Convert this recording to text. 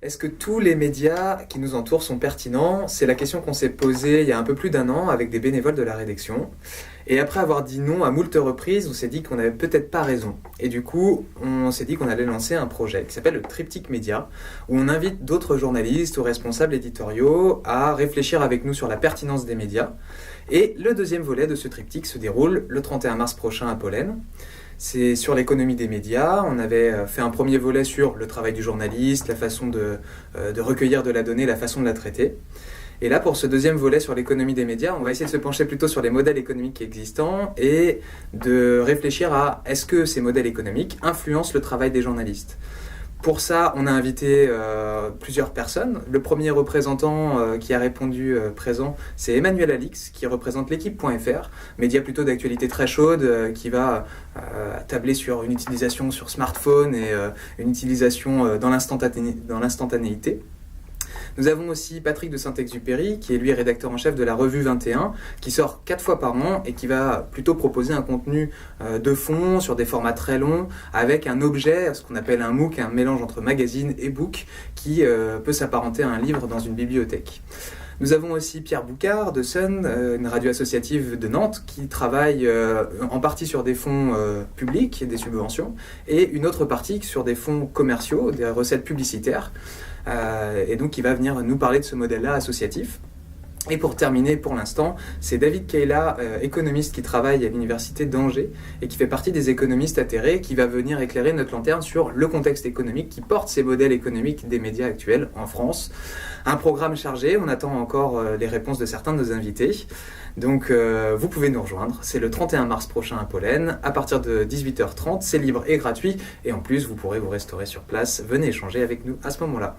Est-ce que tous les médias qui nous entourent sont pertinents? C'est la question qu'on s'est posée il y a un peu plus d'un an avec des bénévoles de la rédaction. Et après avoir dit non à moult reprises, on s'est dit qu'on n'avait peut-être pas raison. Et du coup, on s'est dit qu'on allait lancer un projet qui s'appelle le Triptyque Média, où on invite d'autres journalistes ou responsables éditoriaux à réfléchir avec nous sur la pertinence des médias. Et le deuxième volet de ce triptyque se déroule le 31 mars prochain à Pollen. C'est sur l'économie des médias. On avait fait un premier volet sur le travail du journaliste, la façon de recueillir de la donnée, la façon de la traiter. Et là, pour ce deuxième volet sur l'économie des médias, on va essayer de se pencher plutôt sur les modèles économiques existants et de réfléchir à est-ce que ces modèles économiques influencent le travail des journalistes. Pour ça, on a invité plusieurs personnes. Le premier représentant qui a répondu présent, c'est Emmanuel Alix, qui représente l'équipe.fr, média plutôt d'actualité très chaude, qui va tabler sur une utilisation sur smartphone et une utilisation dans l'instantanéité. Nous avons aussi Patrick de Saint-Exupéry, qui est lui rédacteur en chef de la revue 21, qui sort 4 fois par an et qui va plutôt proposer un contenu de fond sur des formats très longs, avec un objet, ce qu'on appelle un MOOC, un mélange entre magazine et book, qui peut s'apparenter à un livre dans une bibliothèque. Nous avons aussi Pierre Boucard de Sun, une radio associative de Nantes qui travaille en partie sur des fonds publics et des subventions, et une autre partie sur des fonds commerciaux, des recettes publicitaires, et donc qui va venir nous parler de ce modèle-là associatif. Et pour terminer, pour l'instant, c'est David Kayla, économiste qui travaille à l'université d'Angers et qui fait partie des économistes atterrés, qui va venir éclairer notre lanterne sur le contexte économique qui porte ces modèles économiques des médias actuels en France. Un programme chargé, on attend encore les réponses de certains de nos invités. Donc vous pouvez nous rejoindre, c'est le 31 mars prochain à Pollen, à partir de 18h30, c'est libre et gratuit, et en plus vous pourrez vous restaurer sur place, venez échanger avec nous à ce moment-là.